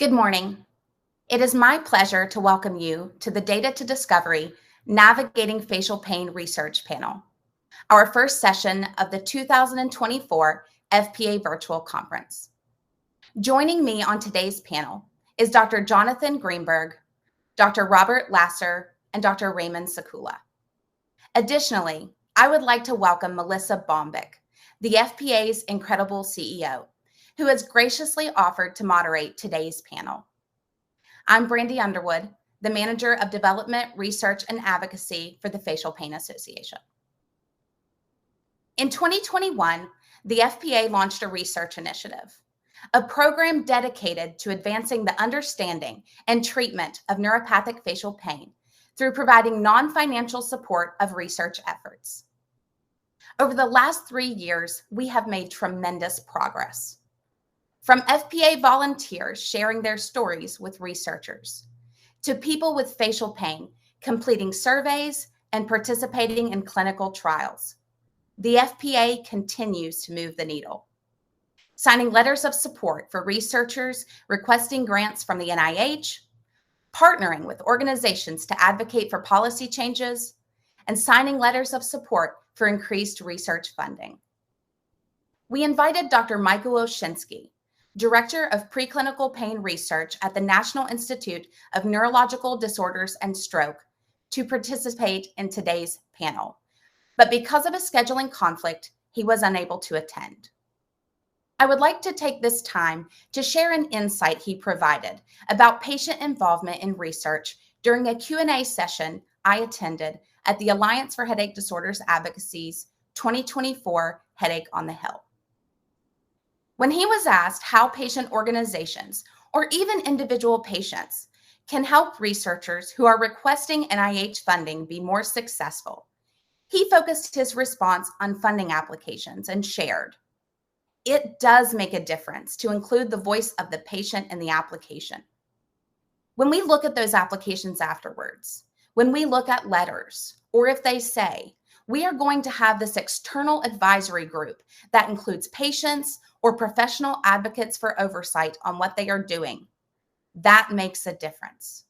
Good morning. It is my pleasure to welcome you to the Data to Discovery Navigating Facial Pain Research panel, our first session of the 2024 FPA Virtual Conference. Joining me on today's panel is Dr. Jonathan Greenberg, Dr. Robert Lasser, and Dr. Raymond Sakula. Additionally, I would like to welcome Melissa Bombick, the FPA's incredible CEO, who has graciously offered to moderate today's panel. I'm Brandy Underwood, the Manager of Development, Research, and Advocacy for the Facial Pain Association. In 2021, the FPA launched a research initiative, a program dedicated to advancing the understanding and treatment of neuropathic facial pain through providing non-financial support of research efforts. Over the last 3 years, we have made tremendous progress. From FPA volunteers sharing their stories with researchers, to people with facial pain completing surveys and participating in clinical trials, the FPA continues to move the needle. Signing letters of support for researchers requesting grants from the NIH, partnering with organizations to advocate for policy changes, and signing letters of support for increased research funding. We invited Dr. Michael Oshinsky, Director of Preclinical Pain Research at the National Institute of Neurological Disorders and Stroke, to participate in today's panel. But because of a scheduling conflict, he was unable to attend. I would like to take this time to share an insight he provided about patient involvement in research during a Q&A session I attended at the Alliance for Headache Disorders Advocacy's 2024 Headache on the Hill. When he was asked how patient organizations, or even individual patients, can help researchers who are requesting NIH funding be more successful, he focused his response on funding applications and shared, "It does make a difference to include the voice of the patient in the application. When we look at those applications afterwards, when we look at letters, or if they say, we are going to have this external advisory group that includes patients or professional advocates for oversight on what they are doing, that makes a difference."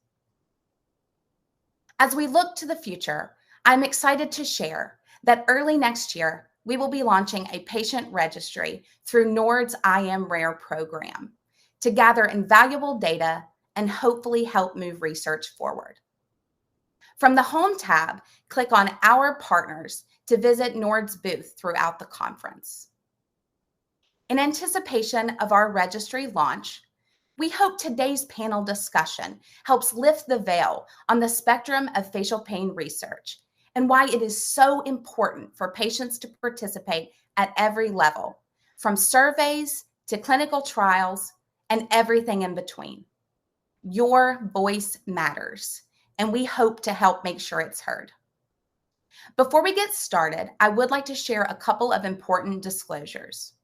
As we look to the future, I'm excited to share that early next year, we will be launching a patient registry through NORD's I Am Rare program to gather invaluable data and hopefully help move research forward. From the Home tab, click on Our Partners to visit NORD's booth throughout the conference. In anticipation of our registry launch, we hope today's panel discussion helps lift the veil on the spectrum of facial pain research and why it is so important for patients to participate at every level, from surveys to clinical trials and everything in between. Your voice matters, and we hope to help make sure it's heard. Before we get started, I would like to share a couple of important disclosures.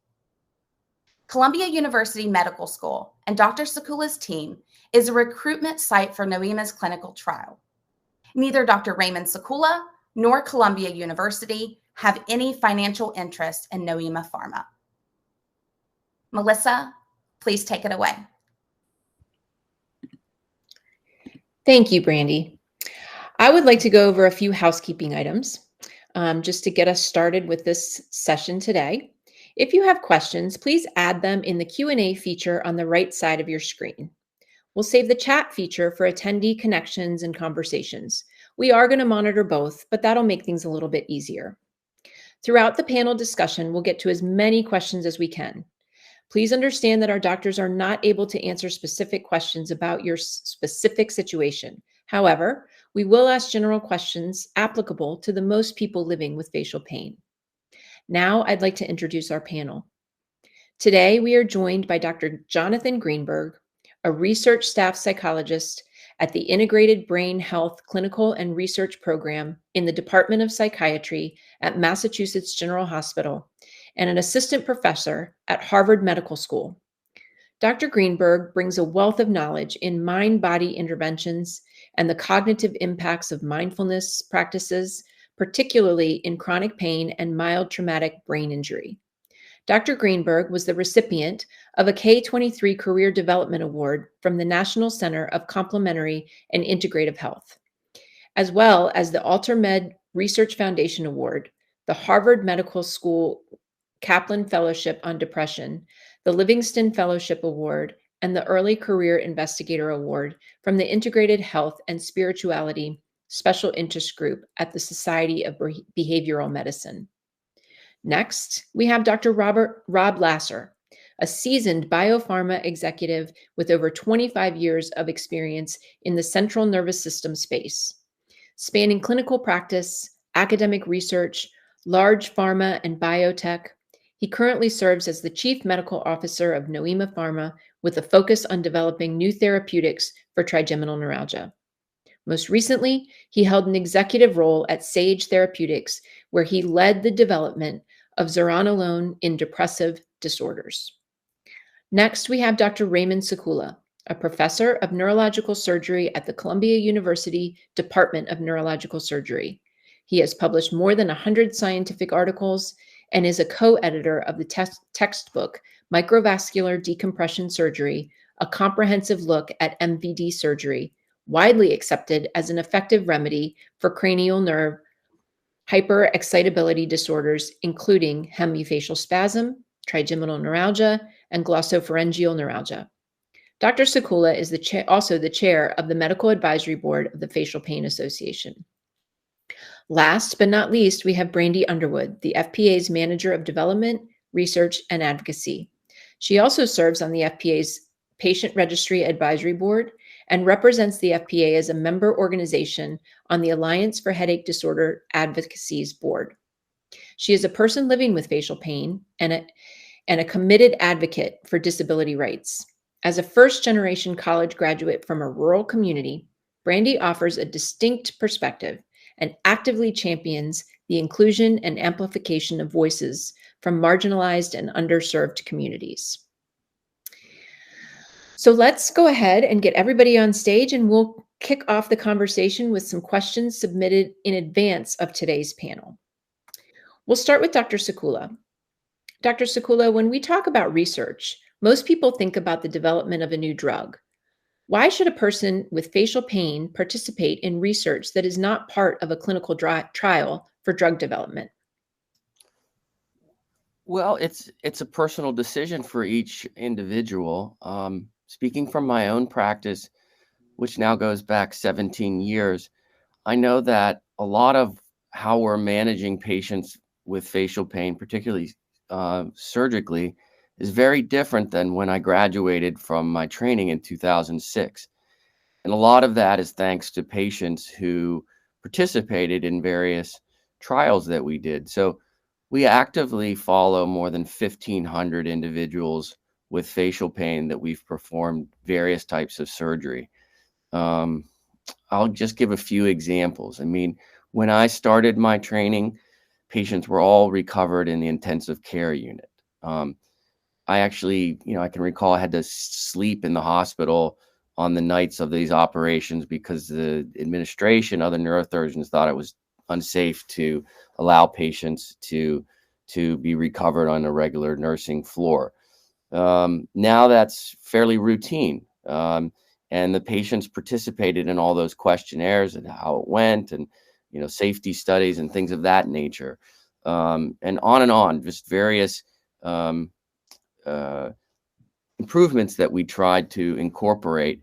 Columbia University Medical School and Dr. Sakula's team is a recruitment site for Noema's clinical trial. Neither Dr. Raymond Sakula nor Columbia University have any financial interest in Noema Pharma. Melissa, please take it away. Thank you, Brandy. I would like to go over a few housekeeping items just to get us started with this session today. If you have questions, please add them in the Q&A feature on the right side of your screen. We'll save the chat feature for attendee connections and conversations. We are going to monitor both, but that'll make things a little bit easier. Throughout the panel discussion, we'll get to as many questions as we can. Please understand that our doctors are not able to answer specific questions about your specific situation. However, we will ask general questions applicable to the most people living with facial pain. Now, I'd like to introduce our panel. Today, we are joined by Dr. Jonathan Greenberg, a research staff psychologist at the Integrated Brain Health Clinical and Research Program in the Department of Psychiatry at Massachusetts General Hospital, and an assistant professor at Harvard Medical School. Dr. Greenberg brings a wealth of knowledge in mind-body interventions and the cognitive impacts of mindfulness practices, particularly in chronic pain and mild traumatic brain injury. Dr. Greenberg was the recipient of a K-23 Career Development Award from the National Center of Complementary and Integrative Health, as well as the AlterMed Research Foundation Award, the Harvard Medical School Kaplan Fellowship on Depression, the Livingston Fellowship Award, and the Early Career Investigator Award from the Integrated Health and Spirituality Special Interest Group at the Society of Behavioral Medicine. Next, we have Dr. Rob Lasser, a seasoned biopharma executive with over 25 years of experience in the central nervous system space, spanning clinical practice, academic research, large pharma, and biotech. He currently serves as the Chief Medical Officer of Noema Pharma with a focus on developing new therapeutics for trigeminal neuralgia. Most recently, he held an executive role at Sage Therapeutics, where he led the development of zuranolone in depressive disorders. Next, we have Dr. Raymond Sekula, a professor of neurological surgery at the Columbia University Department of Neurological Surgery. He has published more than 100 scientific articles and is a co-editor of the textbook Microvascular Decompression Surgery, a comprehensive look at MVD surgery, widely accepted as an effective remedy for cranial nerve hyperexcitability disorders, including hemifacial spasm, trigeminal neuralgia, and glossopharyngeal neuralgia. Dr. Sekula is also the chair of the Medical Advisory Board of the Facial Pain Association. Last but not least, we have Brandy Underwood, the FPA's Manager of Development, Research, and Advocacy. She also serves on the FPA's Patient Registry Advisory Board and represents the FPA as a member organization on the Alliance for Headache Disorder Advocacy's board. She is a person living with facial pain and a committed advocate for disability rights. As a first-generation college graduate from a rural community, Brandy offers a distinct perspective and actively champions the inclusion and amplification of voices from marginalized and underserved communities. So let's go ahead and get everybody on stage, and we'll kick off the conversation with some questions submitted in advance of today's panel. We'll start with Dr. Sekula. Dr. Sekula, when we talk about research, most people think about the development of a new drug. Why should a person with facial pain participate in research that is not part of a clinical trial for drug development? Well, it's a personal decision for each individual. Speaking from my own practice, which now goes back 17 years, I know that a lot of how we're managing patients with facial pain, particularly surgically, is very different than when I graduated from my training in 2006. And a lot of that is thanks to patients who participated in various trials that we did. So we actively follow more than 1,500 individuals with facial pain that we've performed various types of surgery. I'll just give a few examples. I mean, when I started my training, patients were all recovered in the intensive care unit. I actually, I can recall I had to sleep in the hospital on the nights of these operations because the administration, other neurosurgeons thought it was unsafe to allow patients to be recovered on a regular nursing floor. Now that's fairly routine. And the patients participated in all those questionnaires and how it went and, safety studies and things of that nature. And on, just various improvements that we tried to incorporate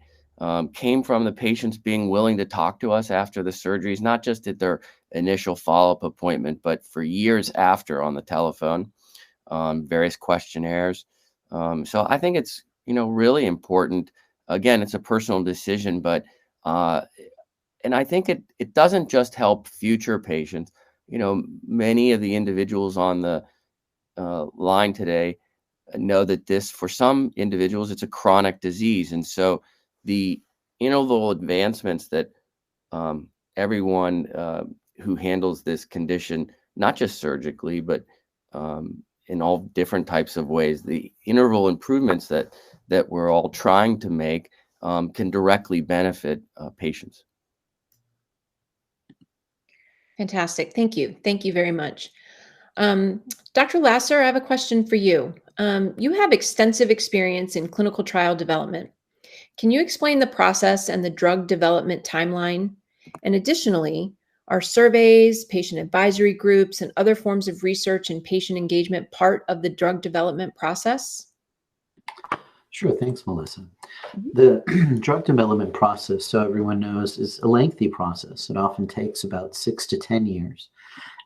came from the patients being willing to talk to us after the surgeries, not just at their initial follow-up appointment, but for years after on the telephone, various questionnaires. So I think it's, really important. Again, it's a personal decision, but and I think it doesn't just help future patients. Many of the individuals on the line today know that this, for some individuals, it's a chronic disease. And so the interval advancements that everyone who handles this condition, not just surgically, but in all different types of ways, the interval improvements that we're all trying to make can directly benefit patients. Fantastic. Thank you. Thank you very much. Dr. Lasser, I have a question for you. You have extensive experience in clinical trial development. Can you explain the process and the drug development timeline? And additionally, are surveys, patient advisory groups, and other forms of research and patient engagement part of the drug development process? Sure, thanks, Melissa. Mhm. The drug development process, so everyone knows, is a lengthy process. It often takes about 6 to 10 years.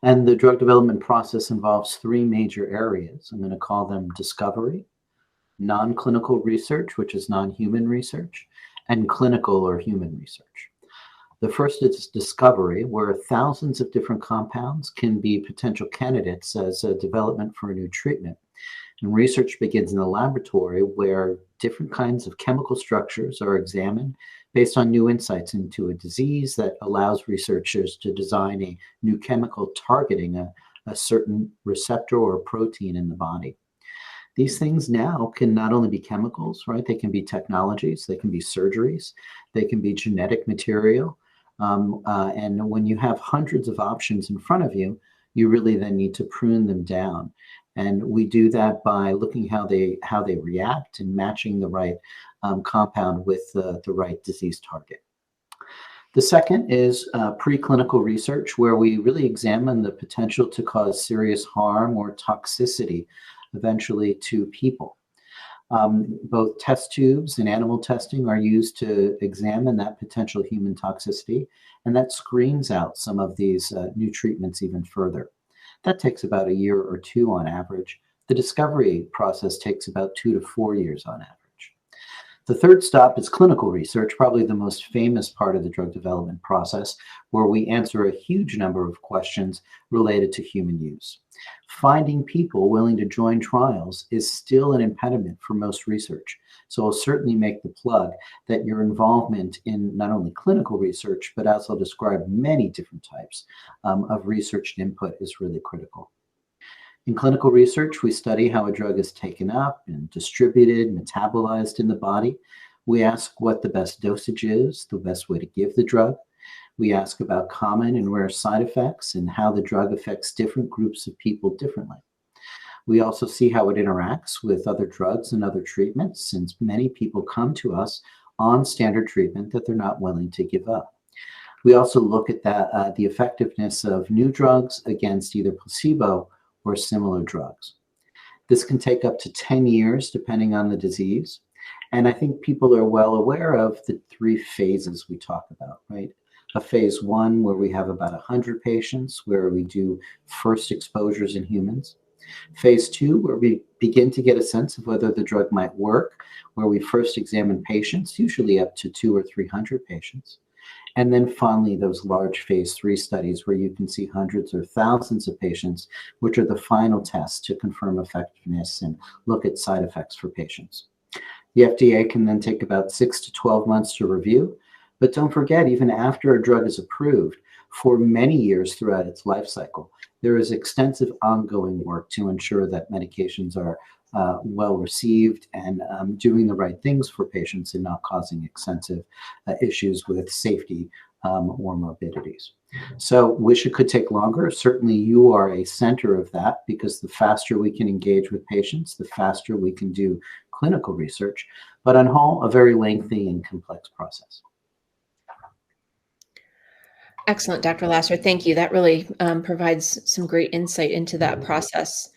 And the drug development process involves three major areas. I'm going to call them discovery, non-clinical research, which is non-human research, and clinical or human research. The first is discovery, where thousands of different compounds can be potential candidates as a development for a new treatment. And research begins in the laboratory where different kinds of chemical structures are examined based on new insights into a disease that allows researchers to design a new chemical targeting a certain receptor or protein in the body. These things now can not only be chemicals, right? They can be technologies, they can be surgeries, they can be genetic material. And when you have hundreds of options in front of you, you really then need to prune them down. And we do that by looking how they react and matching the right compound with the right disease target. The second is preclinical research, where we really examine the potential to cause serious harm or toxicity eventually to people. Both test tubes and animal testing are used to examine that potential human toxicity, and that screens out some of these new treatments even further. That takes about a year or two on average. The discovery process takes about 2 to 4 years on average. The third stop is clinical research, probably the most famous part of the drug development process, where we answer a huge number of questions related to human use. Finding people willing to join trials is still an impediment for most research. So I'll certainly make the plug that your involvement in not only clinical research, but as I'll describe many different types of research and input is really critical. In clinical research, we study how a drug is taken up and distributed, metabolized in the body. We ask what the best dosage is, the best way to give the drug. We ask about common and rare side effects and how the drug affects different groups of people differently. We also see how it interacts with other drugs and other treatments, since many people come to us on standard treatment that they're not willing to give up. We also look at the effectiveness of new drugs against either placebo or similar drugs. This can take up to 10 years depending on the disease. And I think people are well aware of the three phases we talk about, right? A phase 1 where we have about 100 patients, where we do first exposures in humans. Phase 2, where we begin to get a sense of whether the drug might work, where we first examine patients, usually up to 200 or 300 patients. And then finally, those large phase 3 studies where you can see hundreds or thousands of patients, which are the final tests to confirm effectiveness and look at side effects for patients. The FDA can then take about 6 to 12 months to review. But don't forget, even after a drug is approved, for many years throughout its life cycle, there is extensive ongoing work to ensure that medications are well received and doing the right things for patients and not causing extensive issues with safety or morbidities. So wish it could take longer. Certainly you are a center of that, because the faster we can engage with patients, the faster we can do clinical research, but on whole, a very lengthy and complex process. Excellent, Dr. Lasser. Thank you. That really provides some great insight into that process.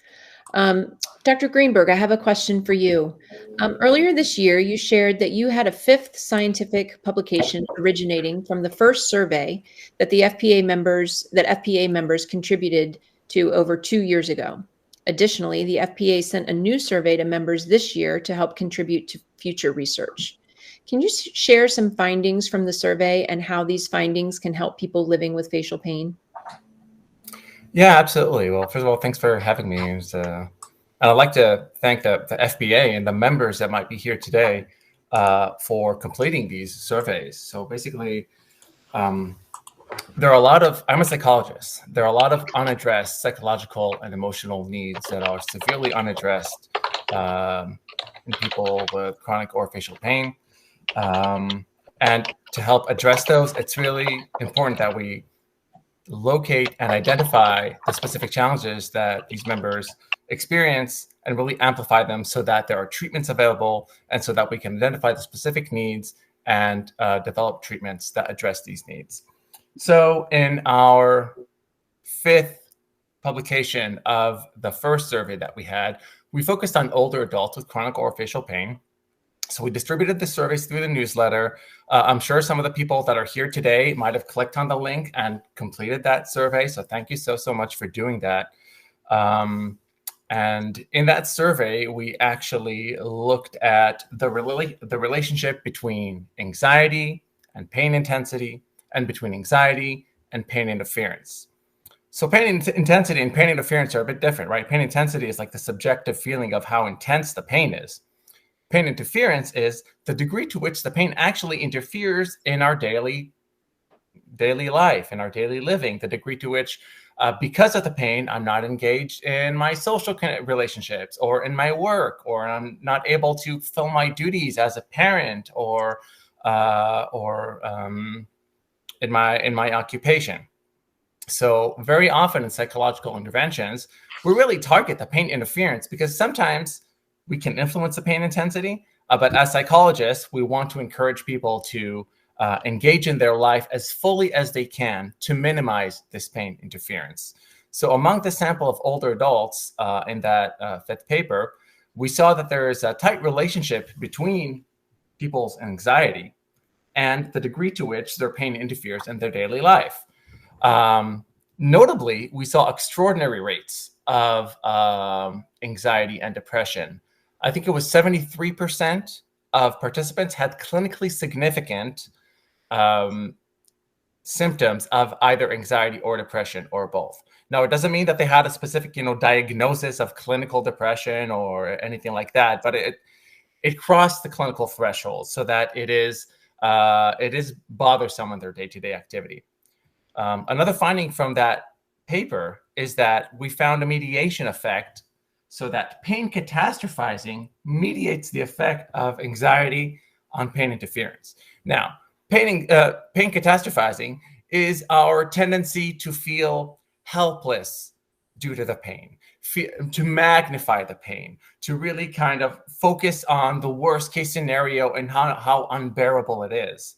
Dr. Greenberg, I have a question for you. Earlier this year, you shared that you had a 5th scientific publication originating from the first survey that the FPA members contributed to over 2 years ago. Additionally, the FPA sent a new survey to members this year to help contribute to future research. Can you share some findings from the survey and how these findings can help people living with facial pain? Yeah, absolutely. Well, first of all, thanks for having me. And I'd like to thank the FPA and the members that might be here today for completing these surveys. So basically, there are a lot of, I'm a psychologist, there are a lot of unaddressed psychological and emotional needs that are severely unaddressed in people with chronic or facial pain. And to help address those, it's really important that we locate and identify the specific challenges that these members experience and really amplify them so that there are treatments available and so that we can identify the specific needs and develop treatments that address these needs. So in our 5th publication of the first survey that we had, we focused on older adults with chronic orofacial pain. So we distributed the surveys through the newsletter. I'm sure some of the people that are here today might have clicked on the link and completed that survey. So thank you so much for doing that. And in that survey, we actually looked at the relationship between anxiety and pain intensity, and between anxiety and pain interference. So pain intensity and pain interference are a bit different, right? Pain intensity is like the subjective feeling of how intense the pain is. Pain interference is the degree to which the pain actually interferes in our daily life, in our daily living, the degree to which, because of the pain, I'm not engaged in my social relationships or in my work, or I'm not able to fulfill my duties as a parent or in my occupation. So very often in psychological interventions, we really target the pain interference because sometimes we can influence the pain intensity, but as psychologists, we want to encourage people to engage in their life as fully as they can to minimize this pain interference. So among the sample of older adults in that 5th paper, we saw that there is a tight relationship between people's anxiety and the degree to which their pain interferes in their daily life. Notably, we saw extraordinary rates of anxiety and depression. I think it was 73% of participants had clinically significant symptoms of either anxiety or depression or both. Now, it doesn't mean that they had a specific, diagnosis of clinical depression or anything like that, but it crossed the clinical threshold so that it is bothersome in their day-to-day activity. Another finding from that paper is that we found a mediation effect, so that pain catastrophizing mediates the effect of anxiety on pain interference. Now, pain catastrophizing is our tendency to feel helpless due to the pain, to magnify the pain, to really kind of focus on the worst case scenario and how unbearable it is.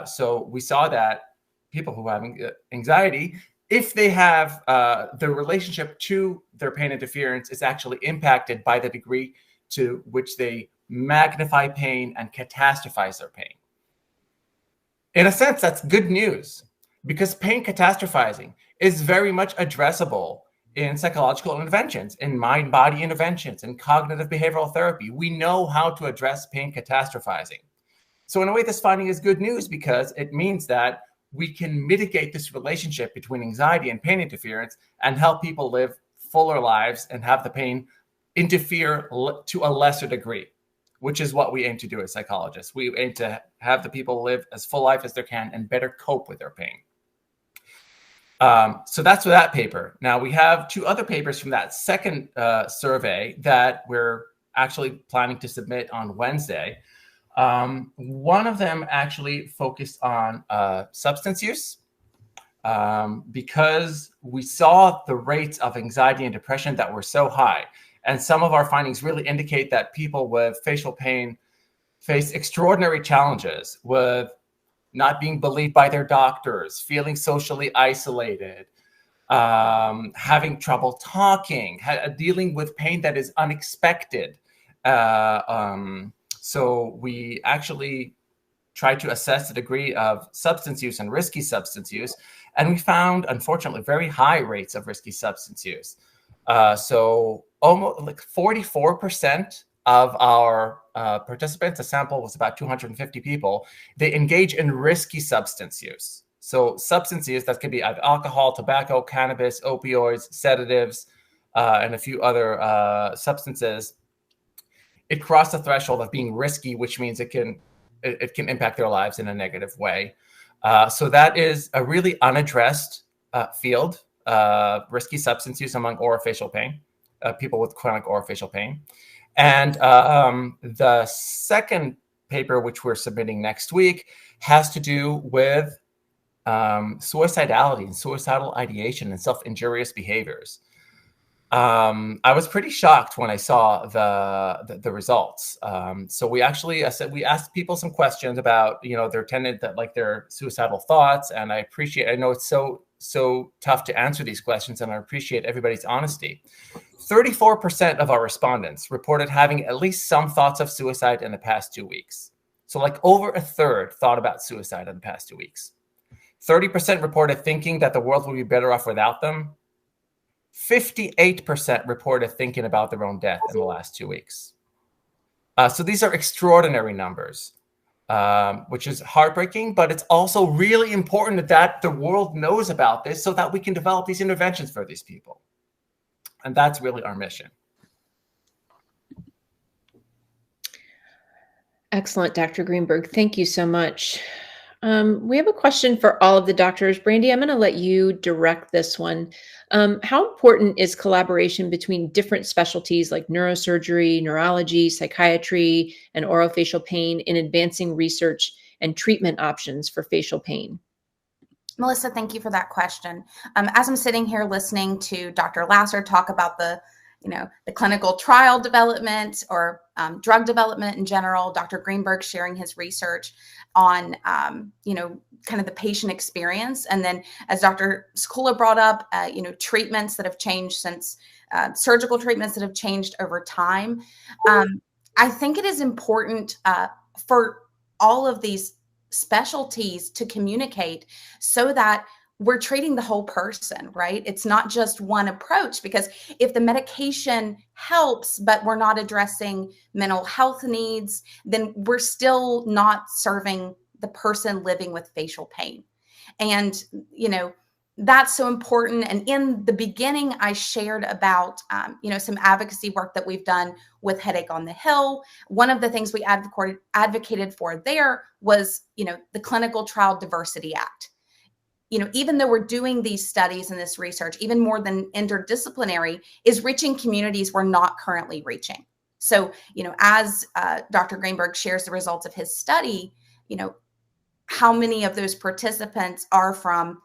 So we saw that people who have anxiety, if they have the relationship to their pain interference is actually impacted by the degree to which they magnify pain and catastrophize their pain. In a sense, that's good news because pain catastrophizing is very much addressable in psychological interventions, in mind-body interventions, in cognitive behavioral therapy. We know how to address pain catastrophizing. So in a way, this finding is good news because it means that we can mitigate this relationship between anxiety and pain interference and help people live fuller lives and have the pain interfere to a lesser degree, which is what we aim to do as psychologists. We aim to have the people live as full life as they can and better cope with their pain. So that's for that paper. Now we have 2 other papers from that second survey that we're actually planning to submit on Wednesday. One of them actually focused on substance use because we saw the rates of anxiety and depression that were so high. And some of our findings really indicate that people with facial pain face extraordinary challenges with not being believed by their doctors, feeling socially isolated, having trouble talking, dealing with pain that is unexpected. So we actually tried to assess the degree of substance use and risky substance use, and we found, unfortunately, very high rates of risky substance use. So almost like 44% of our participants, a sample was about 250 people, they engage in risky substance use. So substance use that could be alcohol, tobacco, cannabis, opioids, sedatives, and a few other substances. It crossed the threshold of being risky, which means it can impact their lives in a negative way. So that is a really unaddressed field, risky substance use among orofacial pain, people with chronic orofacial pain. And the second paper, which we're submitting next week, has to do with suicidality and suicidal ideation and self-injurious behaviors. I was pretty shocked when I saw the results. So we asked people some questions about, their suicidal thoughts. And I know it's so tough to answer these questions, and I appreciate everybody's honesty. 34% of our respondents reported having at least some thoughts of suicide in the past 2 weeks. So like over a third thought about suicide in the past 2 weeks. 30% reported thinking that the world would be better off without them. 58% reported thinking about their own death in the last 2 weeks. So these are extraordinary numbers, which is heartbreaking, but it's also really important that the world knows about this so that we can develop these interventions for these people. And that's really our mission. Excellent, Dr. Greenberg. Thank you so much. We have a question for all of the doctors. Brandy, I'm going to let you direct this one. How important is collaboration between different specialties like neurosurgery, neurology, psychiatry, and orofacial pain in advancing research and treatment options for facial pain? Melissa, thank you for that question. As I'm sitting here listening to Dr. Lasser talk about the clinical trial development or drug development in general, Dr. Greenberg sharing his research on, kind of the patient experience. And then as Dr. Skula brought up, treatments that have changed since surgical treatments that have changed over time. I think it is important for all of these specialties to communicate so that we're treating the whole person, right? It's not just one approach, because if the medication helps, but we're not addressing mental health needs, then we're still not serving the person living with facial pain. And, that's so important. And in the beginning, I shared about, some advocacy work that we've done with Headache on the Hill. One of the things we advocated for there was, the Clinical Trial Diversity Act. Even though we're doing these studies and this research, even more than interdisciplinary, is reaching communities we're not currently reaching. So, as Dr. Greenberg shares the results of his study, how many of those participants are from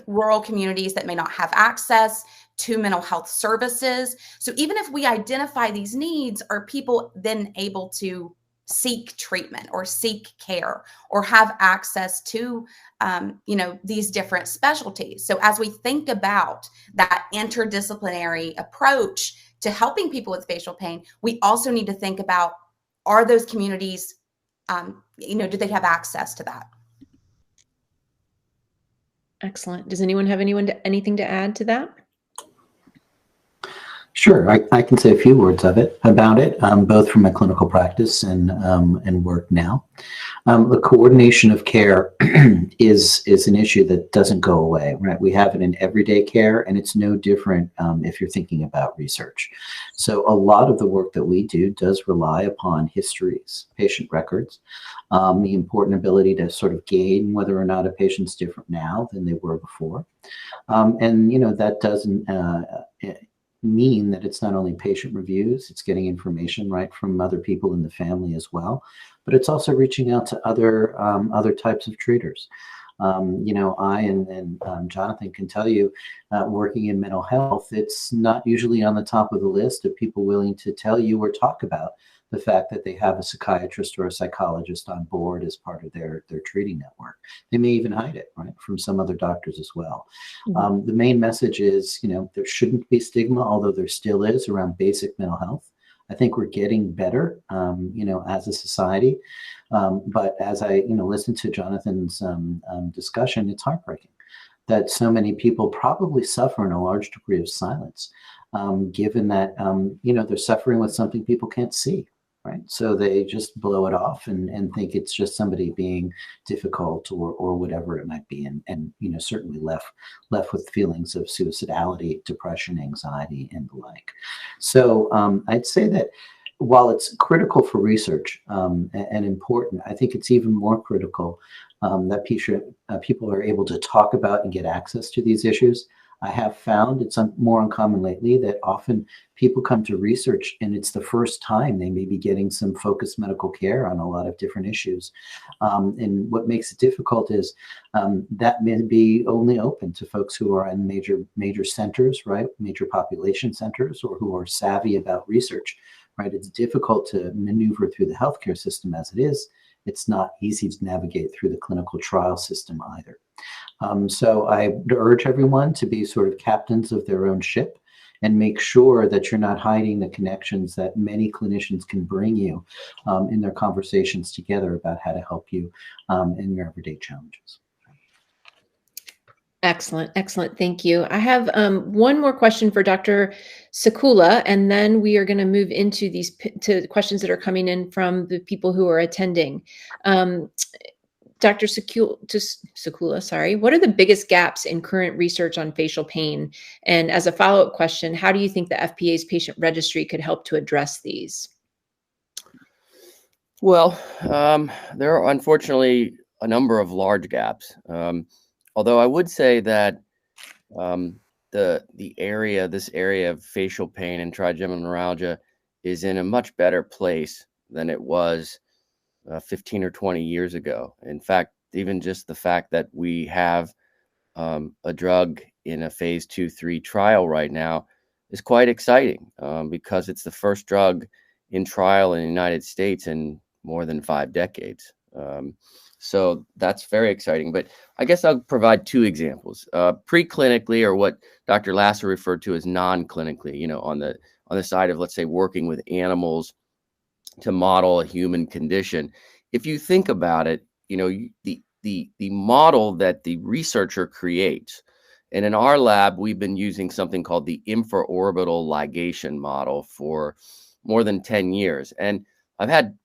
rural communities that may not have access to mental health services. So even if we identify these needs, are people then able to seek treatment or seek care or have access to, these different specialties? So as we think about that interdisciplinary approach to helping people with facial pain, we also need to think about, are those communities, do they have access to that? Excellent. Does anyone have anything to add to that? Sure, I can say a few words about it, both from my clinical practice and work now. The coordination of care is an issue that doesn't go away, right? We have it in everyday care, and it's no different if you're thinking about research. So a lot of the work that we do does rely upon histories, patient records, the important ability to sort of gain whether or not a patient's different now than they were before. And, that doesn't mean that it's not only patient reviews, it's getting information right from other people in the family as well, but it's also reaching out to other types of treaters. I and Jonathan can tell you, working in mental health, it's not usually on the top of the list of people willing to tell you or talk about the fact that they have a psychiatrist or a psychologist on board as part of their treating network. They may even hide it, right, from some other doctors as well. Mm-hmm. The main message is, there shouldn't be stigma, although there still is, around basic mental health. I think we're getting better, as a society. But as I, listen to Jonathan's discussion, it's heartbreaking that so many people probably suffer in a large degree of silence, given that, they're suffering with something people can't see. Right. So they just blow it off and think it's just somebody being difficult or whatever it might be. And certainly left with feelings of suicidality, depression, anxiety, and the like. So I'd say that while it's critical for research and important, I think it's even more critical that people are able to talk about and get access to these issues. I have found it's more uncommon lately that often people come to research and it's the first time they may be getting some focused medical care on a lot of different issues. And what makes it difficult is that may be only open to folks who are in major centers, right? Major population centers, or who are savvy about research, right? It's difficult to maneuver through the healthcare system as it is. It's not easy to navigate through the clinical trial system either. So I urge everyone to be sort of captains of their own ship and make sure that you're not hiding the connections that many clinicians can bring you in their conversations together about how to help you in your everyday challenges. Excellent. Excellent. Thank you. I have one more question for Dr. Sakula, and then we are going to move into to questions that are coming in from the people who are attending. Dr. Sakula, sorry, what are the biggest gaps in current research on facial pain? And as a follow-up question, how do you think the FPA's patient registry could help to address these? Well, there are unfortunately a number of large gaps. Although I would say that this area of facial pain and trigeminal neuralgia is in a much better place than it was 15 or 20 years ago. In fact, even just the fact that we have a drug in a phase 2-3 trial right now is quite exciting because it's the first drug in trial in the United States in more than 5 decades. So that's very exciting. But I guess I'll provide 2 examples. Preclinically, or what Dr. Lasser referred to as non-clinically, on the side of, let's say, working with animals to model a human condition. If you think about it, the model that the researcher creates, and in our lab, we've been using something called the infraorbital ligation model for more than 10 years. And I've had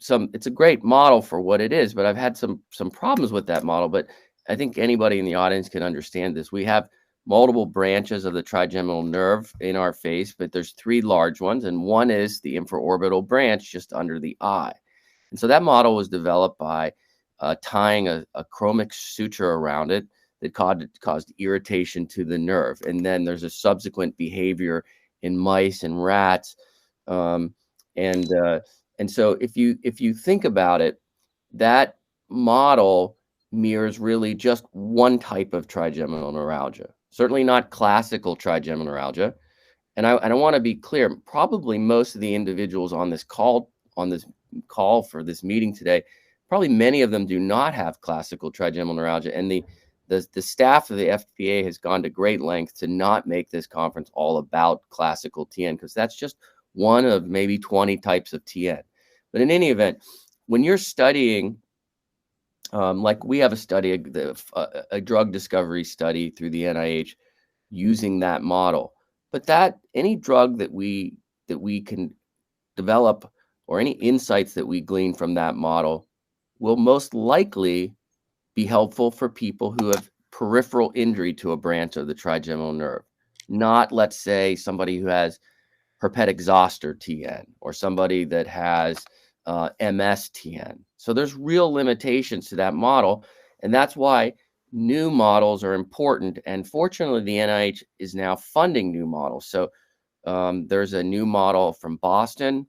it's a great model for what it is, but I've had some problems with that model. But I think anybody in the audience can understand this. We have multiple branches of the trigeminal nerve in our face, but there's 3 large ones, and one is the infraorbital branch just under the eye. And so that model was developed by tying a chromic suture around it that caused irritation to the nerve. And then there's a subsequent behavior in mice and rats. And so if you think about it, that model mirrors really just one type of trigeminal neuralgia, certainly not classical trigeminal neuralgia. And I want to be clear, probably most of the individuals on this call for this meeting today, probably many of them do not have classical trigeminal neuralgia. And the staff of the FPA has gone to great lengths to not make this conference all about classical TN, because that's just one of maybe 20 types of TN. But in any event, when you're studying, like we have a study, a drug discovery study through the NIH using that model, but any drug that we can develop, or any insights that we glean from that model, will most likely be helpful for people who have peripheral injury to a branch of the trigeminal nerve, not, let's say, somebody who has herpetic zoster TN or somebody that has MS TN. So there's real limitations to that model, and that's why new models are important. And fortunately, the NIH is now funding new models. So there's a new model from Boston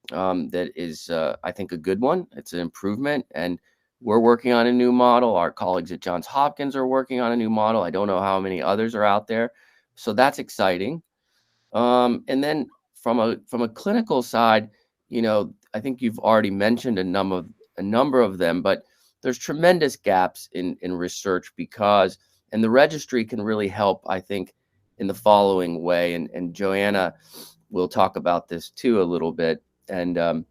that is, I think, a good one. It's an improvement, and we're working on a new model. Our colleagues at Johns Hopkins are working on a new model. I don't know how many others are out there. So that's exciting. And then from a clinical side, I think you've already mentioned a number of them, but there's tremendous gaps in research and the registry can really help, I think, in the following way. And Joanna will talk about this too a little bit. And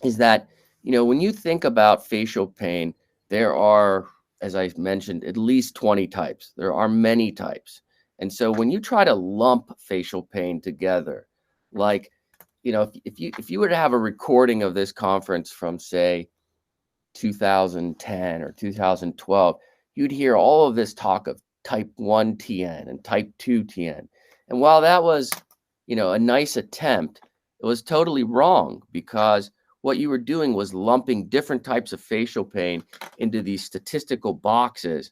is that, when you think about facial pain, there are, as I mentioned, at least 20 types. There are many types. And so when you try to lump facial pain together, like, if you were to have a recording of this conference from, say, 2010 or 2012, you'd hear all of this talk of type 1 TN and type 2 TN. And while that was, a nice attempt, it was totally wrong, because what you were doing was lumping different types of facial pain into these statistical boxes.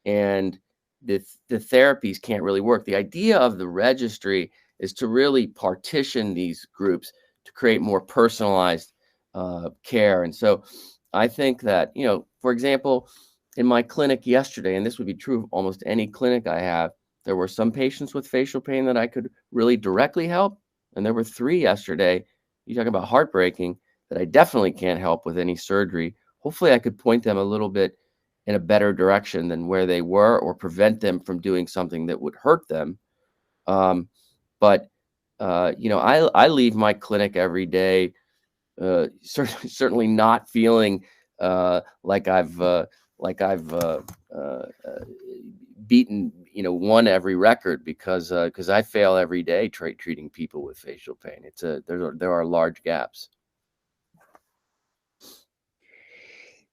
And the therapies can't really work. The idea of the registry is to really partition these groups to create more personalized care. And so I think that, for example, in my clinic yesterday, and this would be true of almost any clinic I have, there were some patients with facial pain that I could really directly help. And there were 3 yesterday, you talk about heartbreaking, that I definitely can't help with any surgery. Hopefully I could point them a little bit in a better direction than where they were, or prevent them from doing something that would hurt them. But I leave my clinic every day, certainly not feeling like I've beaten won every record, because I fail every day treating people with facial pain. There are large gaps.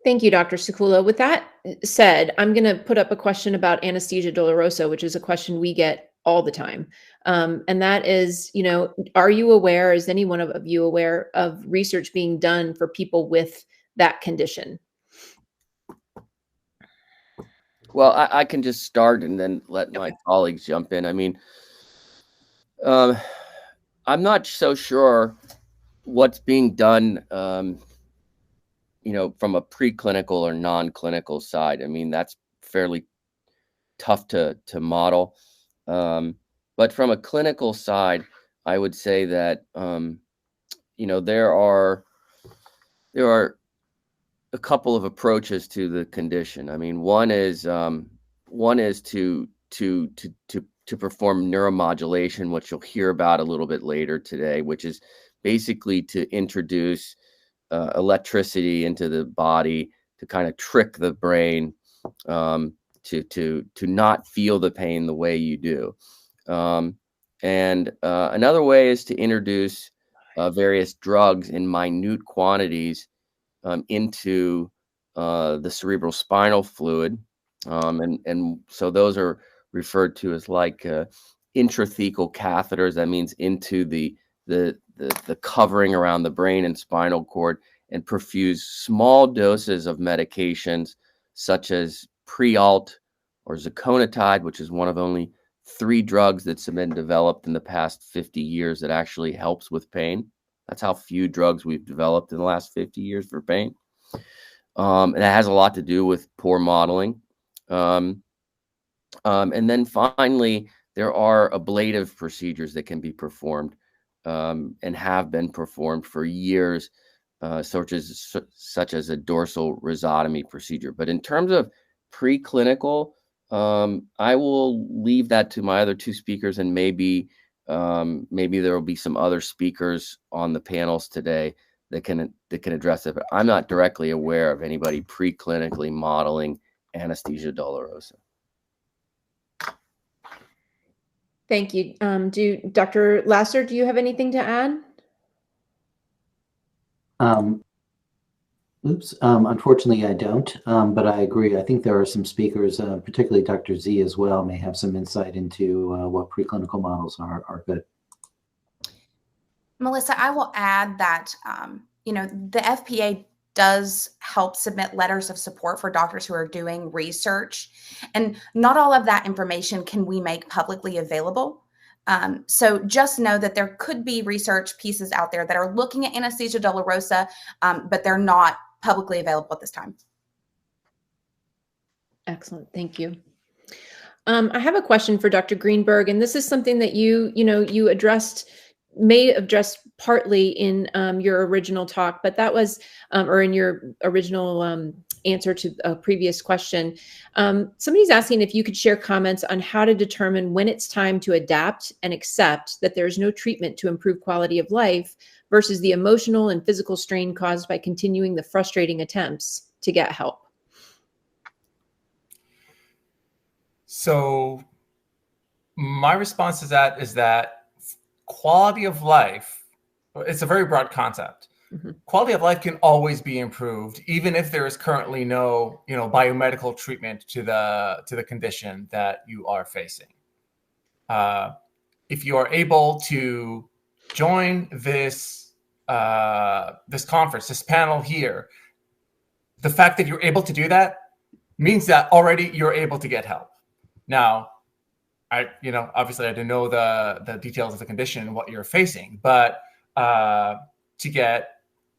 Thank you, Dr. Sekula. With that said, I'm going to put up a question about anesthesia dolorosa, which is a question we get all the time. And that is, are you aware, is any one of you aware of research being done for people with that condition? Well, I can just start and then let my colleagues jump in. I mean, I'm not so sure what's being done, from a preclinical or non-clinical side. I mean, that's fairly tough to model. But from a clinical side, I would say that, there are a couple of approaches to the condition. I mean, one is to perform neuromodulation, which you'll hear about a little bit later today, which is basically to introduce electricity into the body to kind of trick the brain to not feel the pain the way you do. And another way is to introduce various drugs in minute quantities into the cerebral spinal fluid. And so those are referred to as like intrathecal catheters. That means into the covering around the brain and spinal cord, and perfuse small doses of medications such as Prialt or Ziconotide, which is one of only 3 drugs that's been developed in the past 50 years that actually helps with pain. That's how few drugs we've developed in the last 50 years for pain. And that has a lot to do with poor modeling. And then finally, there are ablative procedures that can be performed and have been performed for years, such as a dorsal rhizotomy procedure. But in terms of preclinical, I will leave that to my other 2 speakers, and maybe there will be some other speakers on the panels today that can address it. But I'm not directly aware of anybody preclinically modeling anesthesia dolorosa. Thank you. Dr. Lasser, do you have anything to add? Unfortunately, I don't, but I agree. I think there are some speakers, particularly Dr. Z as well, may have some insight into what preclinical models are good. Melissa, I will add that, the FPA does help submit letters of support for doctors who are doing research, and not all of that information can we make publicly available. So just know that there could be research pieces out there that are looking at anesthesia dolorosa, but they're not publicly available at this time. Excellent. Thank you. I have a question for Dr. Greenberg, and this is something that you may have addressed partly in your original talk, but that was, or in your original answer to a previous question. Somebody's asking if you could share comments on how to determine when it's time to adapt and accept that there's no treatment to improve quality of life versus the emotional and physical strain caused by continuing the frustrating attempts to get help. So my response to that is that quality of life, it's a very broad concept. Mm-hmm. Quality of life can always be improved, even if there is currently no, biomedical treatment to the condition that you are facing. If you are able to join this conference, this panel here, the fact that you're able to do that means that already you're able to get help. Now, obviously I don't know the details of the condition and what you're facing, but to get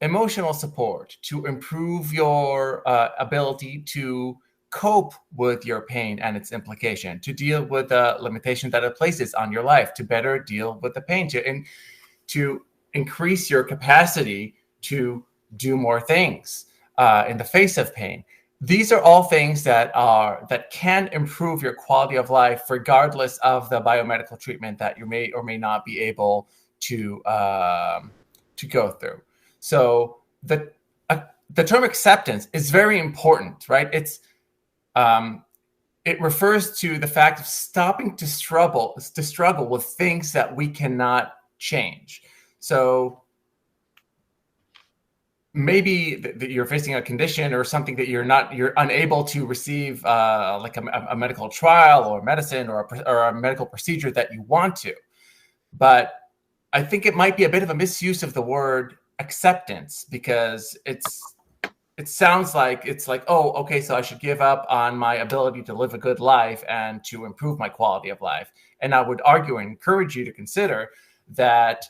emotional support to improve your ability to cope with your pain and its implication, to deal with the limitation that it places on your life, to better deal with the pain, to increase your capacity to do more things in the face of pain. These are all things that can improve your quality of life, regardless of the biomedical treatment that you may or may not be able to go through. So the term acceptance is very important, right? It refers to the fact of stopping to struggle with things that we cannot change. So maybe that you're facing a condition or something that you're unable to receive, like a medical trial or medicine or a medical procedure that you want to. But I think it might be a bit of a misuse of the word acceptance, because it sounds like it's like, oh, okay, so I should give up on my ability to live a good life and to improve my quality of life. And I would argue and encourage you to consider that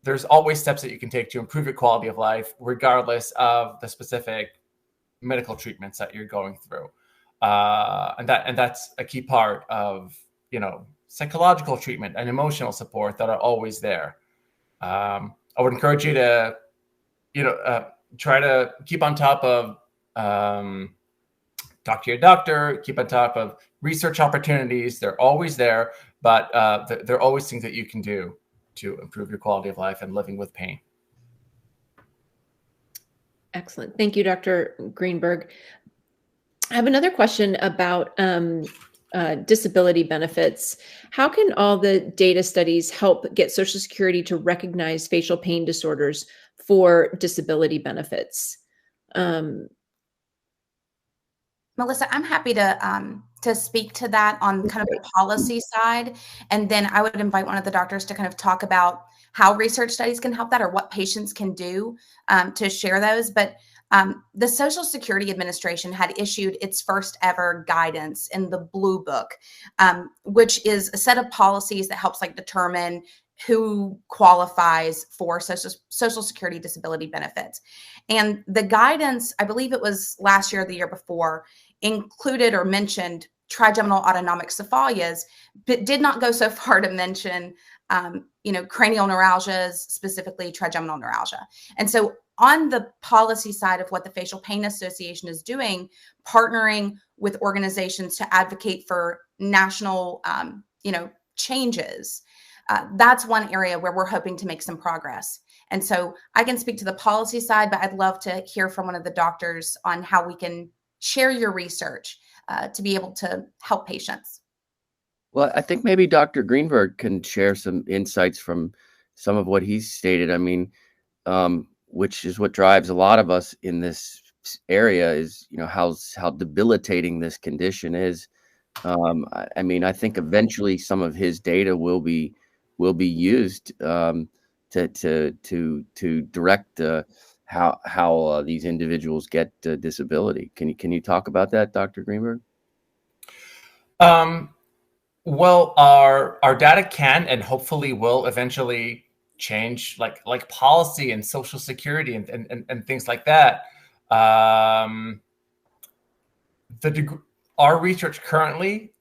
there's always steps that you can take to improve your quality of life, regardless of the specific medical treatments that you're going through. And that's a key part of, psychological treatment and emotional support that are always there. I would encourage you to, try to keep on top of, talk to your doctor, keep on top of research opportunities. They're always there, but there are always things that you can do to improve your quality of life and living with pain. Excellent. Thank you, Dr. Greenberg. I have another question about disability benefits. How can all the data studies help get Social Security to recognize facial pain disorders for disability benefits? Melissa, I'm happy to speak to that on kind of the policy side. And then I would invite one of the doctors to kind of talk about how research studies can help that, or what patients can do to share those. But the Social Security Administration had issued its first ever guidance in the Blue Book, which is a set of policies that helps determine who qualifies for Social Security disability benefits. And the guidance, I believe it was last year or the year before, included or mentioned trigeminal autonomic cephalias, but did not go so far to mention, cranial neuralgias, specifically trigeminal neuralgia. And so on the policy side of what the Facial Pain Association is doing, partnering with organizations to advocate for national, changes, that's one area where we're hoping to make some progress. And so I can speak to the policy side, but I'd love to hear from one of the doctors on how we can share your research to be able to help patients. Well, I think maybe Dr. Greenberg can share some insights from some of what he's stated. I mean, which is what drives a lot of us in this area is, how debilitating this condition is. I think eventually some of his data will be used to direct how these individuals get disability. Can you talk about that, Dr. Greenberg? Well, our data can and hopefully will eventually change, like policy and Social Security and things like that. Our research currently,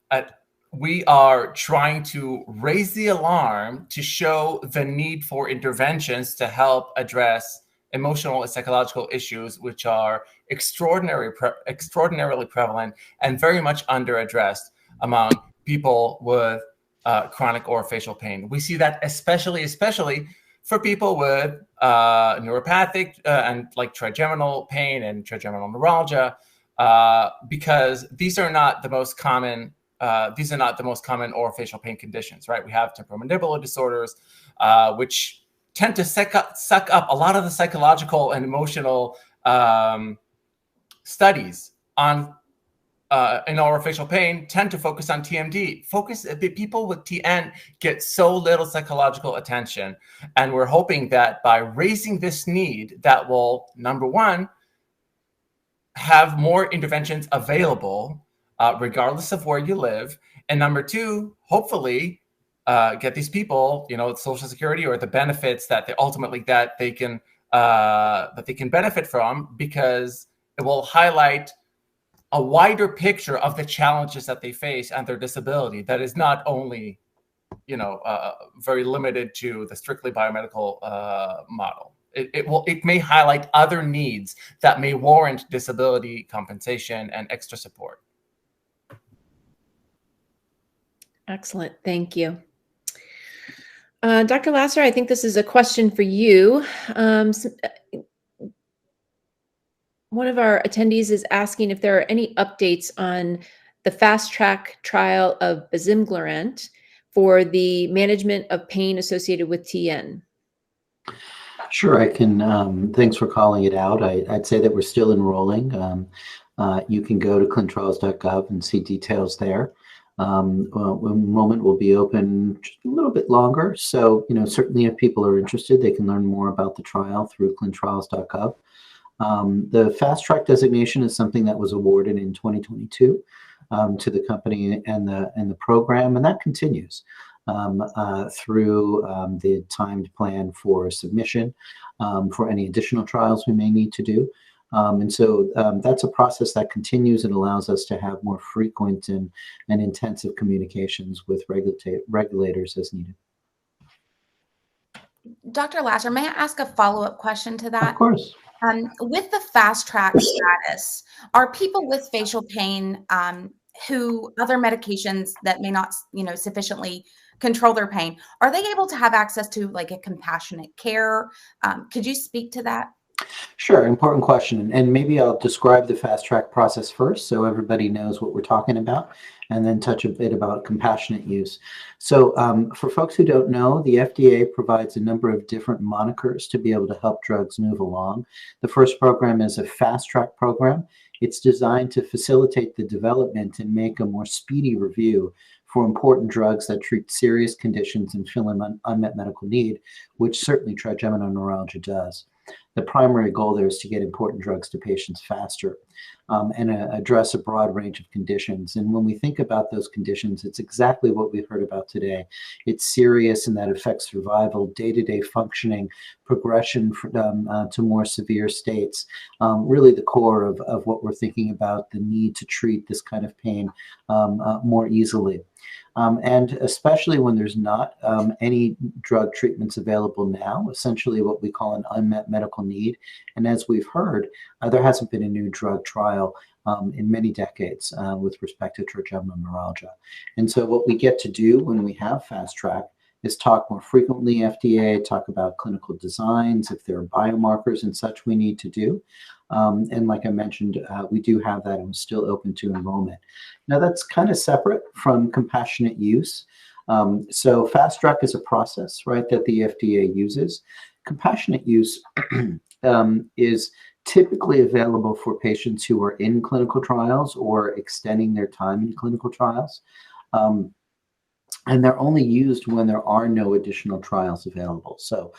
we are trying to raise the alarm to show the need for interventions to help address emotional and psychological issues, which are extraordinarily prevalent and very much underaddressed among people with chronic orofacial pain. We see that especially for people with neuropathic and trigeminal pain and trigeminal neuralgia, because these are not the most common orofacial pain conditions, right? We have temporomandibular disorders, which tend to suck up a lot of the psychological and emotional studies on in orofacial pain tend to focus on TMD. People with TN get so little psychological attention, and we're hoping that by raising this need, that will, number one, have more interventions available regardless of where you live. And number two, hopefully get these people, Social Security or the benefits that they can benefit from, because it will highlight a wider picture of the challenges that they face and their disability that is not only very limited to the strictly biomedical model. It may highlight other needs that may warrant disability compensation and extra support. Excellent. Thank you. Dr. Lasser, I think this is a question for you. One of our attendees is asking if there are any updates on the fast track trial of bazimglurant for the management of pain associated with TN. Sure, I can. Thanks for calling it out. I'd say that we're still enrolling. You can go to clinicaltrials.gov and see details there. Enrollment will be open just a little bit longer. So, certainly if people are interested, they can learn more about the trial through clinicaltrials.gov. The fast track designation is something that was awarded in 2022 to the company and the program, and that continues through the timed plan for submission for any additional trials we may need to do. And so that's a process that continues and allows us to have more frequent and intensive communications with regulators as needed. Dr. Lasser, may I ask a follow-up question to that? Of course. With the fast track status, are people with facial pain who other medications that may not, sufficiently control their pain, are they able to have access to like a compassionate care? Could you speak to that? Sure, important question. And maybe I'll describe the fast track process first so everybody knows what we're talking about, and then touch a bit about compassionate use. So for folks who don't know, the FDA provides a number of different monikers to be able to help drugs move along. The first program is a fast track program. It's designed to facilitate the development and make a more speedy review for important drugs that treat serious conditions and fill an unmet medical need, which certainly trigeminal neuralgia does. The primary goal there is to get important drugs to patients faster and address a broad range of conditions. And when we think about those conditions, it's exactly what we've heard about today. It's serious and that affects survival, day-to-day functioning, progression to more severe states, really the core of what we're thinking about, the need to treat this kind of pain more easily. And especially when there's not any drug treatments available now, essentially what we call an unmet medical need. And as we've heard, there hasn't been a new drug trial in many decades with respect to trigeminal neuralgia. And so what we get to do when we have fast track is talk more frequently, FDA, talk about clinical designs, if there are biomarkers and such we need to do. And like I mentioned, we do have that and we're still open to enrollment. Now that's kind of separate from compassionate use. So fast track is a process, right, that the FDA uses. Compassionate use is typically available for patients who are in clinical trials or extending their time in clinical trials. And they're only used when there are no additional trials available. So,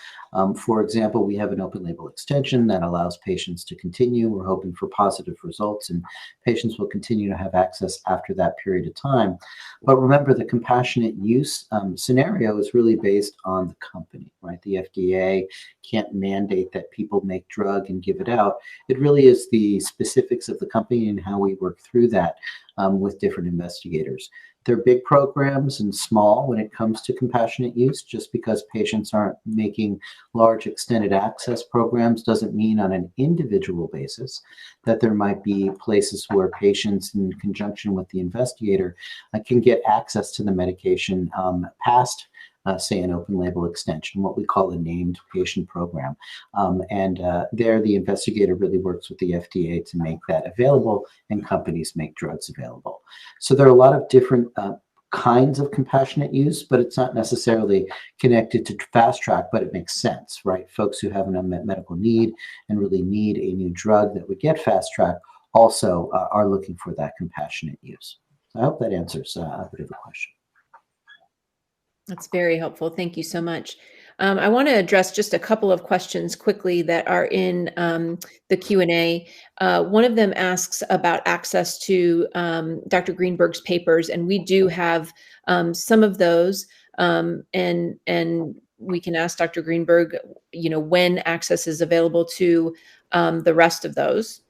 for example, we have an open label extension that allows patients to continue. We're hoping for positive results and patients will continue to have access after that period of time. But remember, the compassionate use scenario is really based on the company, right? The FDA can't mandate that people make drug and give it out. It really is the specifics of the company and how we work through that with different investigators. They're big programs and small when it comes to compassionate use. Just because patients aren't making large extended access programs doesn't mean on an individual basis that there might be places where patients in conjunction with the investigator can get access to the medication past say an open label extension, what we call a named patient program. And there the investigator really works with the FDA to make that available and companies make drugs available. So there are a lot of different kinds of compassionate use, but it's not necessarily connected to fast track, but it makes sense, right? Folks who have an unmet medical need and really need a new drug that would get fast track also are looking for that compassionate use. I hope that answers a bit of the question. That's very helpful. Thank you so much. I want to address just a couple of questions quickly that are in the Q&A. One of them asks about access to Dr. Greenberg's papers, and we do have some of those, and we can ask Dr. Greenberg, when access is available to the rest of those.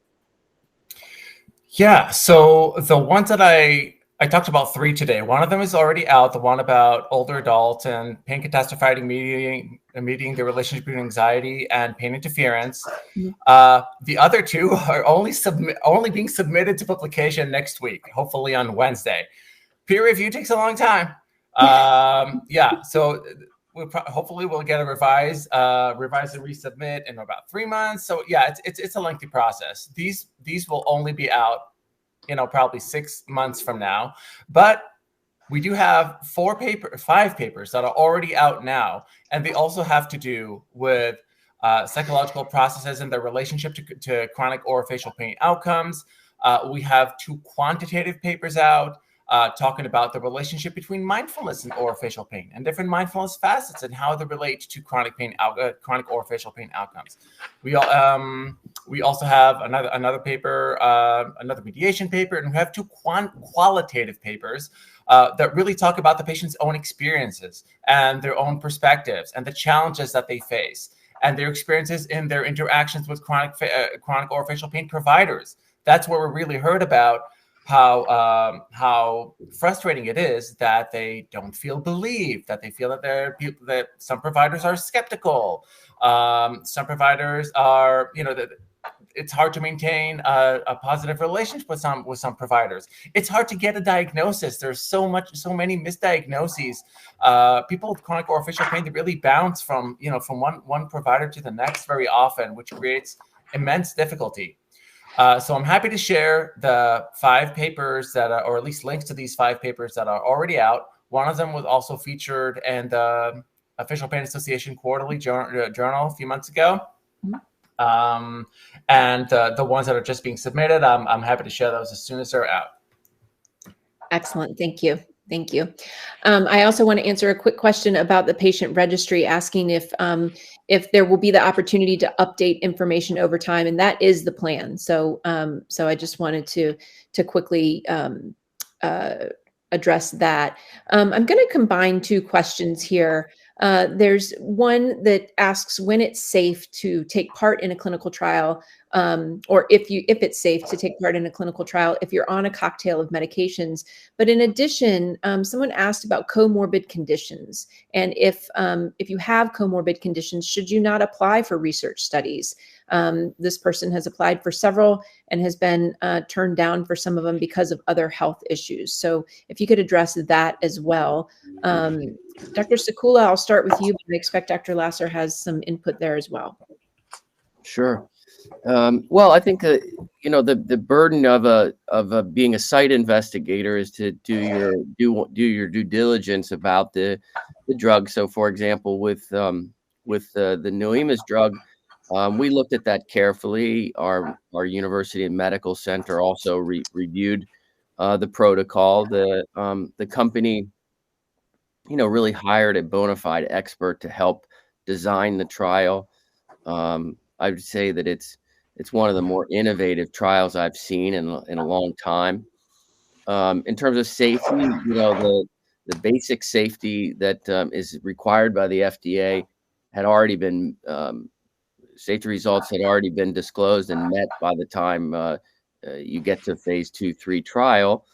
Yeah, so the ones that I talked about 3 today. One of them is already out, the one about older adults and pain catastrophizing mediating the relationship between anxiety and pain interference. The other 2 are only being submitted to publication next week, hopefully on Wednesday. Peer review takes a long time. So hopefully we'll get a revise and resubmit in about 3 months. So yeah, it's a lengthy process. These will only be out, probably 6 months from now. But we do have 5 papers that are already out now, and they also have to do with psychological processes and their relationship to chronic orofacial pain outcomes. We have 2 quantitative papers out talking about the relationship between mindfulness and orofacial pain and different mindfulness facets and how they relate to chronic orofacial pain outcomes. We also have another paper, another mediation paper, and we have 2 qualitative papers that really talk about the patient's own experiences and their own perspectives and the challenges that they face and their experiences in their interactions with chronic orofacial pain providers. That's where we really heard about how frustrating it is that they don't feel believed, that they feel that some providers are skeptical. Some providers are, it's hard to maintain a positive relationship with some providers. It's hard to get a diagnosis. There's so many misdiagnoses. People with chronic orofacial pain, they really bounce from one provider to the next very often, which creates immense difficulty. So I'm happy to share the 5 papers or at least links to these 5 papers that are already out. One of them was also featured in the Official Pain Association Quarterly Journal a few months ago. And the ones that are just being submitted, I'm happy to share those as soon as they're out. Excellent. Thank you. Thank you. I also want to answer a quick question about the patient registry, asking if there will be the opportunity to update information over time, and that is the plan. So I just wanted to quickly address that. I'm going to combine 2 questions here. There's one that asks when it's safe to take part in a clinical trial, or if it's safe to take part in a clinical trial if you're on a cocktail of medications. But in addition, someone asked about comorbid conditions, and if you have comorbid conditions, should you not apply for research studies? This person has applied for several and has been turned down for some of them because of other health issues. So if you could address that as well. Dr. Sekula, I'll start with you, but I expect Dr. Lasser has some input there as well. Sure. Well, I think the burden of being a site investigator is to do your due diligence about the drug. So, for example, with the Noema's drug, we looked at that carefully. Our university and medical center also reviewed the protocol. The company, really hired a bona fide expert to help design the trial. I would say that it's one of the more innovative trials I've seen in a long time. In terms of safety, the basic safety that is required by the FDA had already been safety results had already been disclosed and met by the time you get to phase 2-3 trial.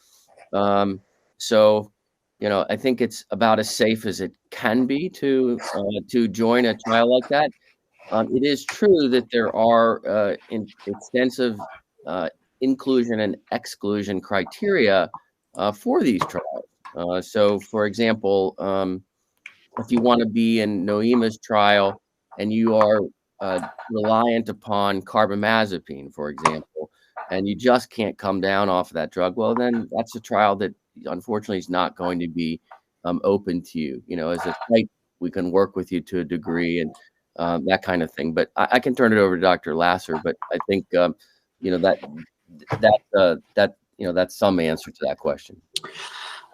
So, I think it's about as safe as it can be to join a trial like that. It is true that there are extensive inclusion and exclusion criteria for these trials. So, for example, if you want to be in Noema's trial and you are reliant upon carbamazepine, for example, and you just can't come down off of that drug, well, then that's a trial that unfortunately is not going to be open to you. As a site, we can work with you to a degree and that kind of thing. But I can turn it over to Dr. Lasser. But I think that's some answer to that question.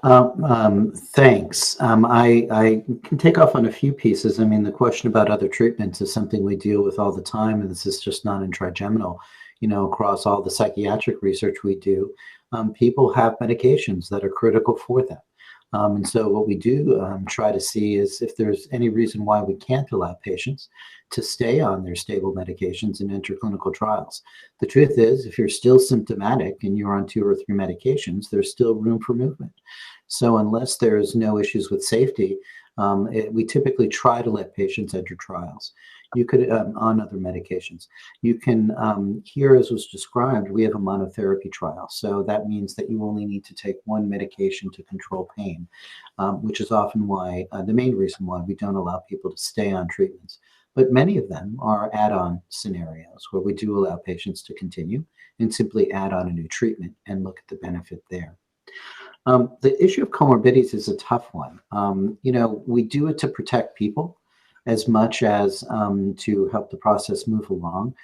Thanks. I can take off on a few pieces. I mean, the question about other treatments is something we deal with all the time, and this is just not in trigeminal. Across all the psychiatric research we do, people have medications that are critical for them. And so what we do try to see is if there's any reason why we can't allow patients to stay on their stable medications and enter clinical trials. The truth is, if you're still symptomatic and you're on 2 or 3 medications, there's still room for movement. So unless there's no issues with safety, we typically try to let patients enter trials. You could, on other medications. You can, here as was described, we have a monotherapy trial. So that means that you only need to take 1 medication to control pain, which is often why, the main reason why we don't allow people to stay on treatments. But many of them are add-on scenarios where we do allow patients to continue and simply add on a new treatment and look at the benefit there. The issue of comorbidities is a tough one. We do it to protect people as much as to help the process move along.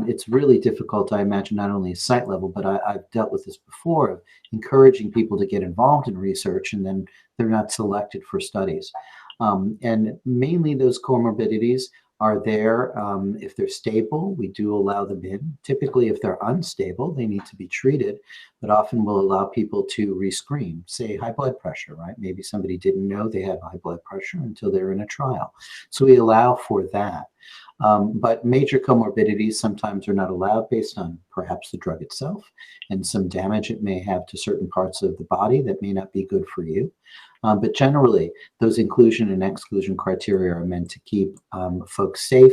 It's really difficult, I imagine, not only at site level, but I've dealt with this before, of encouraging people to get involved in research and then they're not selected for studies. And mainly those comorbidities are there. If they're stable, we do allow them in. Typically, if they're unstable, they need to be treated, but often we'll allow people to rescreen, say high blood pressure, right? Maybe somebody didn't know they had high blood pressure until they're in a trial. So we allow for that. But major comorbidities sometimes are not allowed based on perhaps the drug itself and some damage it may have to certain parts of the body that may not be good for you. But generally, those inclusion and exclusion criteria are meant to keep folks safe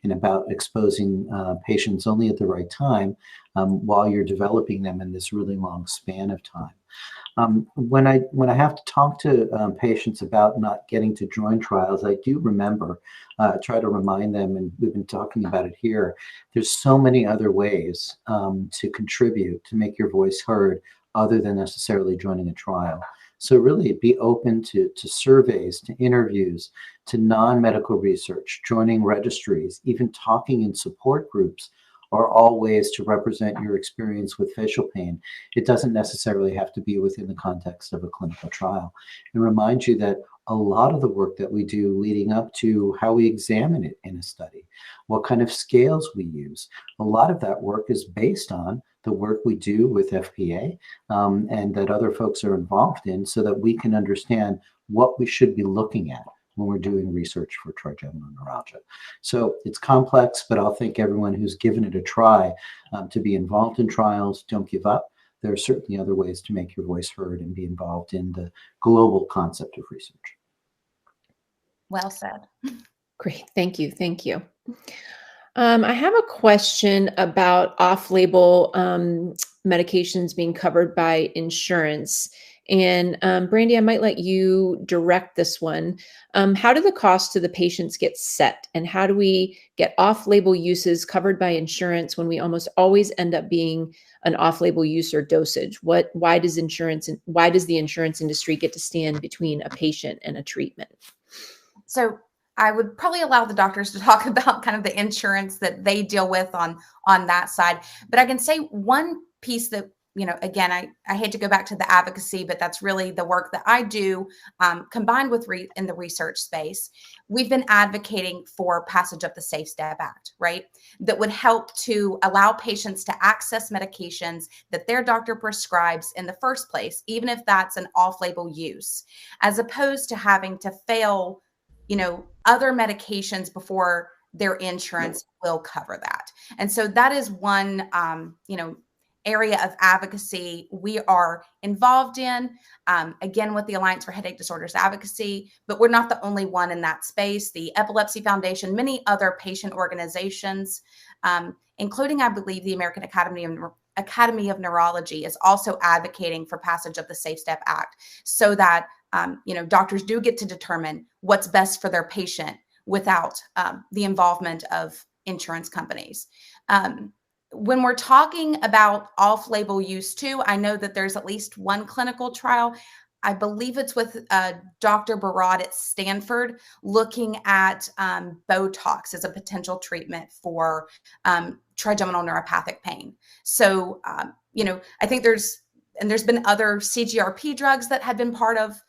and about exposing patients only at the right time while you're developing them in this really long span of time. When I have to talk to patients about not getting to join trials, I do remember, try to remind them, and we've been talking about it here, there's so many other ways to contribute, to make your voice heard, other than necessarily joining a trial. So really be open to surveys, to interviews, to non-medical research, joining registries, even talking in support groups are all ways to represent your experience with facial pain. It doesn't necessarily have to be within the context of a clinical trial. And remind you that a lot of the work that we do leading up to how we examine it in a study, what kind of scales we use, a lot of that work is based on the work we do with FPA and that other folks are involved in so that we can understand what we should be looking at when we're doing research for trigeminal neuralgia. So it's complex, but I'll thank everyone who's given it a try to be involved in trials. Don't give up. There are certainly other ways to make your voice heard and be involved in the global concept of research. Well said. Great. Thank you. Thank you. I have a question about off-label medications being covered by insurance. And Brandy, I might let you direct this one. How do the costs to the patients get set? And how do we get off-label uses covered by insurance when we almost always end up being an off-label use or dosage? Why does the insurance industry get to stand between a patient and a treatment? So I would probably allow the doctors to talk about kind of the insurance that they deal with on that side. But I can say one piece that, again, I hate to go back to the advocacy, but that's really the work that I do combined with in the research space. We've been advocating for passage of the Safe Step Act, right? That would help to allow patients to access medications that their doctor prescribes in the first place, even if that's an off-label use, as opposed to having to fail other medications before their insurance will cover that. And so that is one, area of advocacy we are involved in, again, with the Alliance for Headache Disorders Advocacy, but we're not the only one in that space. The Epilepsy Foundation, many other patient organizations, including, I believe, the American Academy of Neurology is also advocating for passage of the Safe Step Act so that doctors do get to determine what's best for their patient without the involvement of insurance companies. When we're talking about off-label use too, I know that there's at least one clinical trial. I believe it's with Dr. Barad at Stanford, looking at Botox as a potential treatment for trigeminal neuropathic pain. So, I think there's and there's been other CGRP drugs that have been part of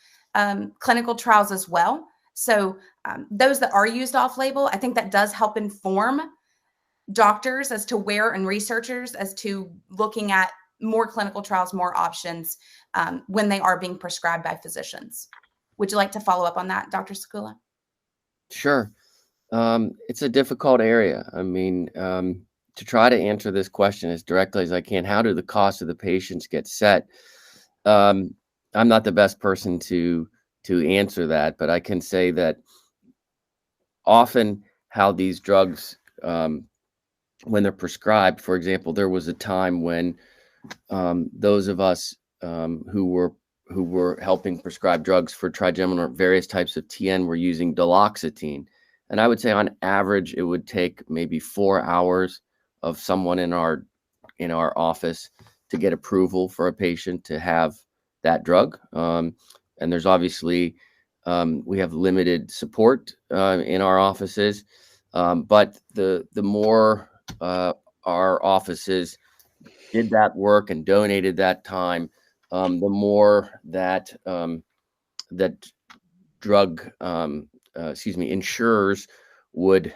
clinical trials as well. So those that are used off-label, I think that does help inform doctors as to where, and researchers as to looking at more clinical trials, more options when they are being prescribed by physicians. Would you like to follow up on that, Dr. Sekula? Sure. It's a difficult area. I mean, to try to answer this question as directly as I can, how do the costs of the patients get set? I'm not the best person to answer that, but I can say that often how these drugs, when they're prescribed, for example, there was a time when those of us who were helping prescribe drugs for trigeminal or various types of TN were using duloxetine. And I would say on average, it would take maybe 4 hours of someone in our office to get approval for a patient to have that drug. And there's obviously, we have limited support in our offices, but the more our offices did that work and donated that time, the more that drug insurers would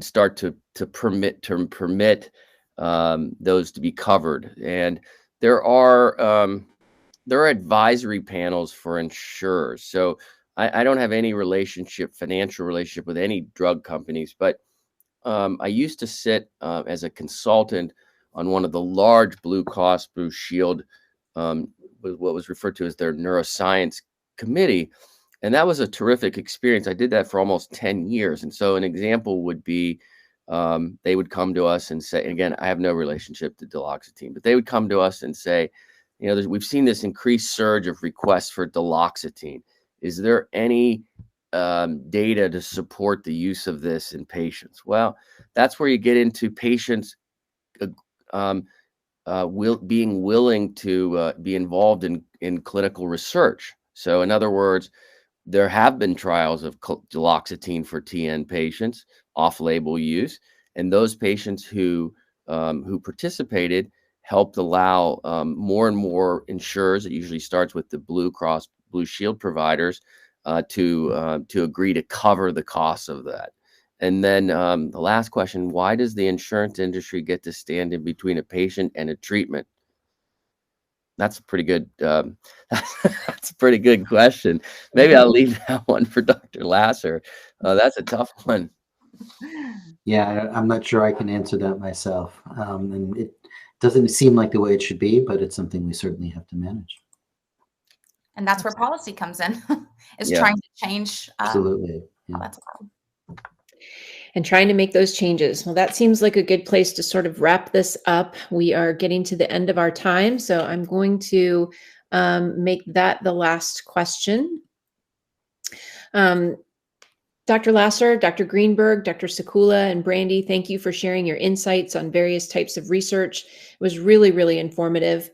start to permit those to be covered. And there are advisory panels for insurers. So I don't have any financial relationship with any drug companies, but I used to sit as a consultant on one of the large Blue Cross Blue Shield, what was referred to as their neuroscience committee. And that was a terrific experience. I did that for almost 10 years. And so an example would be they would come to us and say, again, I have no relationship to duloxetine, but they would come to us and say, we've seen this increased surge of requests for duloxetine. Is there any data to support the use of this in patients? Well, that's where you get into patients being willing to be involved in clinical research. So in other words, there have been trials of duloxetine for TN patients, off-label use, and those patients who participated helped allow more and more insurers. It usually starts with the Blue Cross Blue Shield providers to agree to cover the costs of that. And then the last question: why does the insurance industry get to stand in between a patient and a treatment? That's a pretty good. That's a pretty good question. Maybe I'll leave that one for Dr. Lasser. That's a tough one. Yeah, I'm not sure I can answer that myself. And it doesn't seem like the way it should be, but it's something we certainly have to manage. And that's where policy comes in, is Yeah. trying to change. Absolutely. Yeah. That's a problem. And trying to make those changes. Well, that seems like a good place to sort of wrap this up. We are getting to the end of our time, so I'm going to make that the last question. Dr. Lasser, Dr. Greenberg, Dr. Sekula, and Brandy, thank you for sharing your insights on various types of research. It was really, really informative.